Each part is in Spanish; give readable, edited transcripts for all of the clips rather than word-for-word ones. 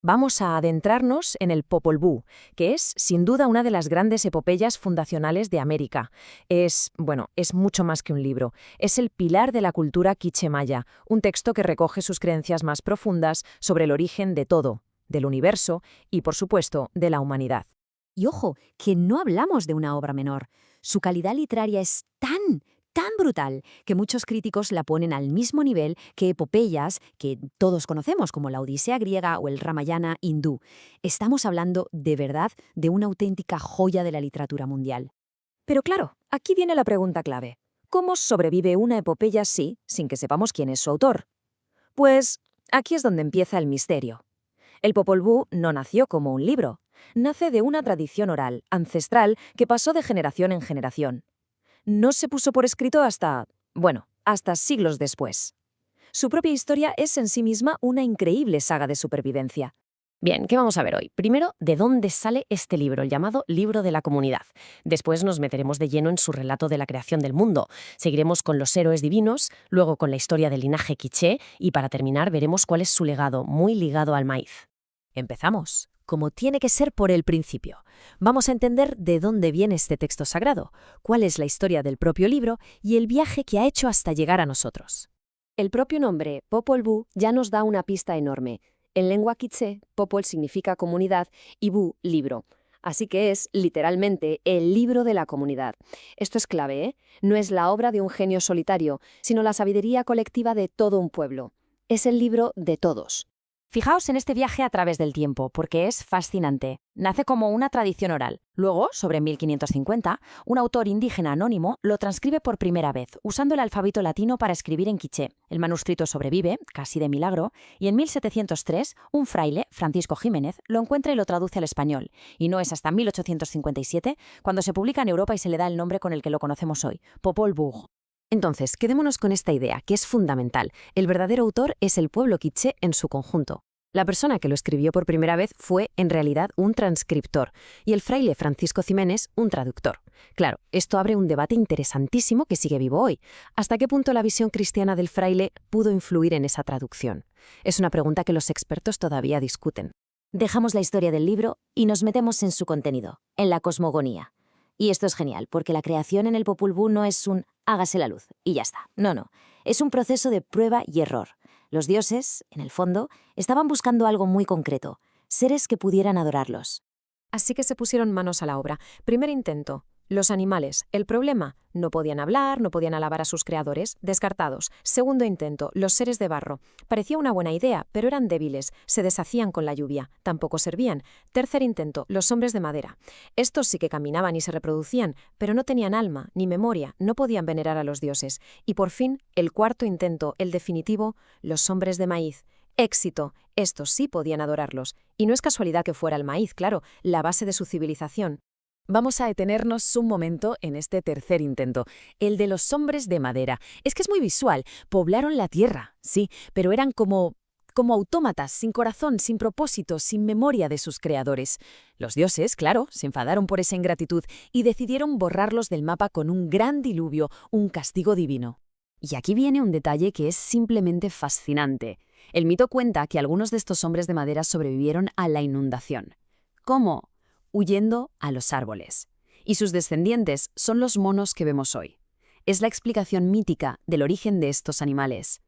Vamos a adentrarnos en el Popol Vuh, que es, sin duda, una de las grandes epopeyas fundacionales de América. Es mucho más que un libro. Es el pilar de la cultura quiché maya, un texto que recoge sus creencias más profundas sobre el origen de todo, del universo y, por supuesto, de la humanidad. Y ojo, que no hablamos de una obra menor. Su calidad literaria es tan brutal, que muchos críticos la ponen al mismo nivel que epopeyas que todos conocemos, como la Odisea griega o el Ramayana hindú. Estamos hablando, de verdad, de una auténtica joya de la literatura mundial. Pero claro, aquí viene la pregunta clave. ¿Cómo sobrevive una epopeya así, sin que sepamos quién es su autor? Pues aquí es donde empieza el misterio. El Popol Vuh no nació como un libro. Nace de una tradición oral, ancestral, que pasó de generación en generación. No se puso por escrito hasta siglos después. Su propia historia es en sí misma una increíble saga de supervivencia. Bien, ¿qué vamos a ver hoy? Primero, ¿de dónde sale este libro, el llamado Libro de la Comunidad? Después nos meteremos de lleno en su relato de la creación del mundo. Seguiremos con los héroes divinos, luego con la historia del linaje quiché y para terminar veremos cuál es su legado, muy ligado al maíz. Empezamos, como tiene que ser por el principio. Vamos a entender de dónde viene este texto sagrado, cuál es la historia del propio libro y el viaje que ha hecho hasta llegar a nosotros. El propio nombre, Popol Vuh, ya nos da una pista enorme. En lengua quiché, Popol significa comunidad y Vuh, libro. Así que es, literalmente, el libro de la comunidad. Esto es clave, ¿eh? No es la obra de un genio solitario, sino la sabiduría colectiva de todo un pueblo. Es el libro de todos. Fijaos en este viaje a través del tiempo, porque es fascinante. Nace como una tradición oral. Luego, sobre 1550, un autor indígena anónimo lo transcribe por primera vez, usando el alfabeto latino para escribir en quiché. El manuscrito sobrevive, casi de milagro, y en 1703, un fraile, Francisco Jiménez, lo encuentra y lo traduce al español. Y no es hasta 1857 cuando se publica en Europa y se le da el nombre con el que lo conocemos hoy, Popol Vuh. Entonces, quedémonos con esta idea, que es fundamental. El verdadero autor es el pueblo quiché en su conjunto. La persona que lo escribió por primera vez fue, en realidad, un transcriptor, y el fraile Francisco Ximénez, un traductor. Claro, esto abre un debate interesantísimo que sigue vivo hoy. ¿Hasta qué punto la visión cristiana del fraile pudo influir en esa traducción? Es una pregunta que los expertos todavía discuten. Dejamos la historia del libro y nos metemos en su contenido, en la cosmogonía. Y esto es genial, porque la creación en el Popol Vuh no es un hágase la luz y ya está. No. Es un proceso de prueba y error. Los dioses, en el fondo, estaban buscando algo muy concreto, seres que pudieran adorarlos. Así que se pusieron manos a la obra. Primer intento. Los animales. El problema. No podían hablar, no podían alabar a sus creadores. Descartados. Segundo intento. Los seres de barro. Parecía una buena idea, pero eran débiles. Se deshacían con la lluvia. Tampoco servían. Tercer intento. Los hombres de madera. Estos sí que caminaban y se reproducían, pero no tenían alma, ni memoria. No podían venerar a los dioses. Y por fin, el cuarto intento, el definitivo, los hombres de maíz. Éxito. Estos sí podían adorarlos. Y no es casualidad que fuera el maíz, claro, la base de su civilización. Vamos a detenernos un momento en este tercer intento, el de los hombres de madera. Es que es muy visual. Poblaron la tierra, sí, pero eran como autómatas, sin corazón, sin propósito, sin memoria de sus creadores. Los dioses, claro, se enfadaron por esa ingratitud y decidieron borrarlos del mapa con un gran diluvio, un castigo divino. Y aquí viene un detalle que es simplemente fascinante. El mito cuenta que algunos de estos hombres de madera sobrevivieron a la inundación. ¿Cómo? Huyendo a los árboles. Y sus descendientes son los monos que vemos hoy. Es la explicación mítica del origen de estos animales.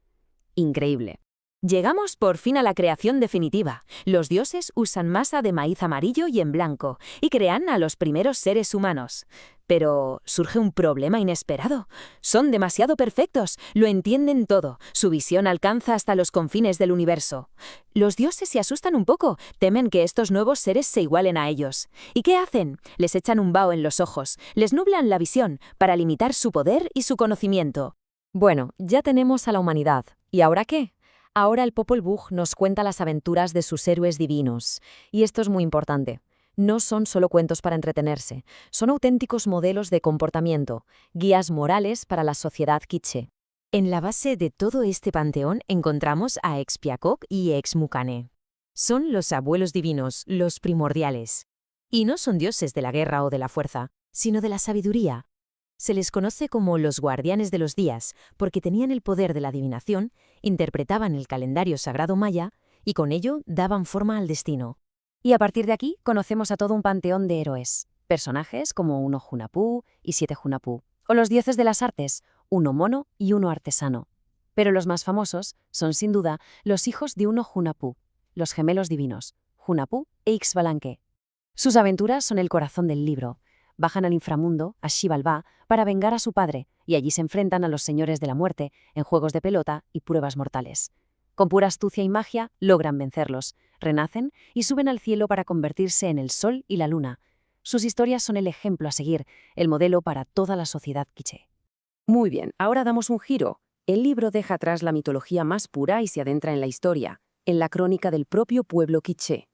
Increíble. Llegamos por fin a la creación definitiva. Los dioses usan masa de maíz amarillo y en blanco y crean a los primeros seres humanos. Pero surge un problema inesperado. Son demasiado perfectos, lo entienden todo, su visión alcanza hasta los confines del universo. Los dioses se asustan un poco, temen que estos nuevos seres se igualen a ellos. ¿Y qué hacen? Les echan un vaho en los ojos, les nublan la visión para limitar su poder y su conocimiento. Bueno, ya tenemos a la humanidad. ¿Y ahora qué? Ahora el Popol Vuh nos cuenta las aventuras de sus héroes divinos. Y esto es muy importante. No son solo cuentos para entretenerse, son auténticos modelos de comportamiento, guías morales para la sociedad quiché. En la base de todo este panteón encontramos a Expiacoc y Exmucane. Son los abuelos divinos, los primordiales. Y no son dioses de la guerra o de la fuerza, sino de la sabiduría. Se les conoce como los guardianes de los días, porque tenían el poder de la adivinación, interpretaban el calendario sagrado maya y con ello daban forma al destino. Y a partir de aquí conocemos a todo un panteón de héroes. Personajes como uno Hunapú y 7 Hunapú. O los dioses de las artes, uno mono y uno artesano. Pero los más famosos son sin duda los hijos de uno Hunapú, los gemelos divinos, Hunapú e Ixbalanque. Sus aventuras son el corazón del libro. Bajan al inframundo, a Xibalbá, para vengar a su padre, y allí se enfrentan a los señores de la muerte en juegos de pelota y pruebas mortales. Con pura astucia y magia logran vencerlos, renacen y suben al cielo para convertirse en el sol y la luna. Sus historias son el ejemplo a seguir, el modelo para toda la sociedad quiché. Muy bien, ahora damos un giro. El libro deja atrás la mitología más pura y se adentra en la historia, en la crónica del propio pueblo quiché.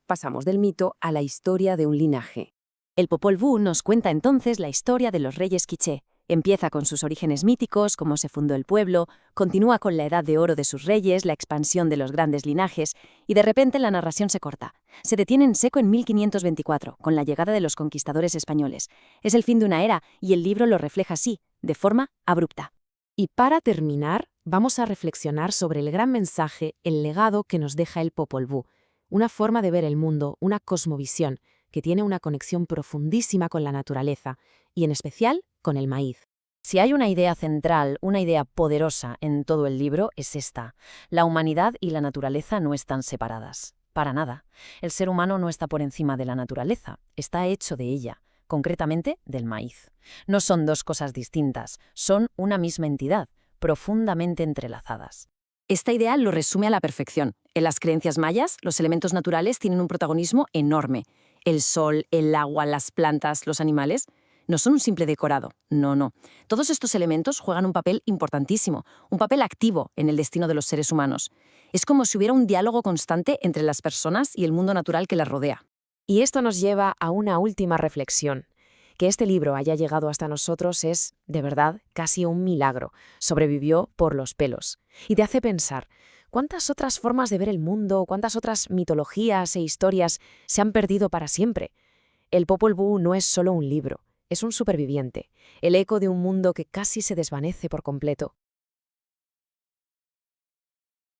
Pasamos del mito a la historia de un linaje. El Popol Vuh nos cuenta entonces la historia de los reyes quiché. Empieza con sus orígenes míticos, cómo se fundó el pueblo, continúa con la edad de oro de sus reyes, la expansión de los grandes linajes, y de repente la narración se corta. Se detiene en seco en 1524, con la llegada de los conquistadores españoles. Es el fin de una era, y el libro lo refleja así, de forma abrupta. Y para terminar, vamos a reflexionar sobre el gran mensaje, el legado que nos deja el Popol Vuh. Una forma de ver el mundo, una cosmovisión, que tiene una conexión profundísima con la naturaleza, y en especial con el maíz. Si hay una idea central, una idea poderosa en todo el libro, es esta. La humanidad y la naturaleza no están separadas. Para nada. El ser humano no está por encima de la naturaleza, está hecho de ella, concretamente del maíz. No son dos cosas distintas, son una misma entidad, profundamente entrelazadas. Esta idea lo resume a la perfección. En las creencias mayas, los elementos naturales tienen un protagonismo enorme. El sol, el agua, las plantas, los animales no son un simple decorado. No. Todos estos elementos juegan un papel importantísimo, un papel activo en el destino de los seres humanos. Es como si hubiera un diálogo constante entre las personas y el mundo natural que las rodea. Y esto nos lleva a una última reflexión. Que este libro haya llegado hasta nosotros es, de verdad, casi un milagro. Sobrevivió por los pelos. Y te hace pensar, ¿cuántas otras formas de ver el mundo, cuántas otras mitologías e historias se han perdido para siempre? El Popol Vuh no es solo un libro, es un superviviente, el eco de un mundo que casi se desvanece por completo.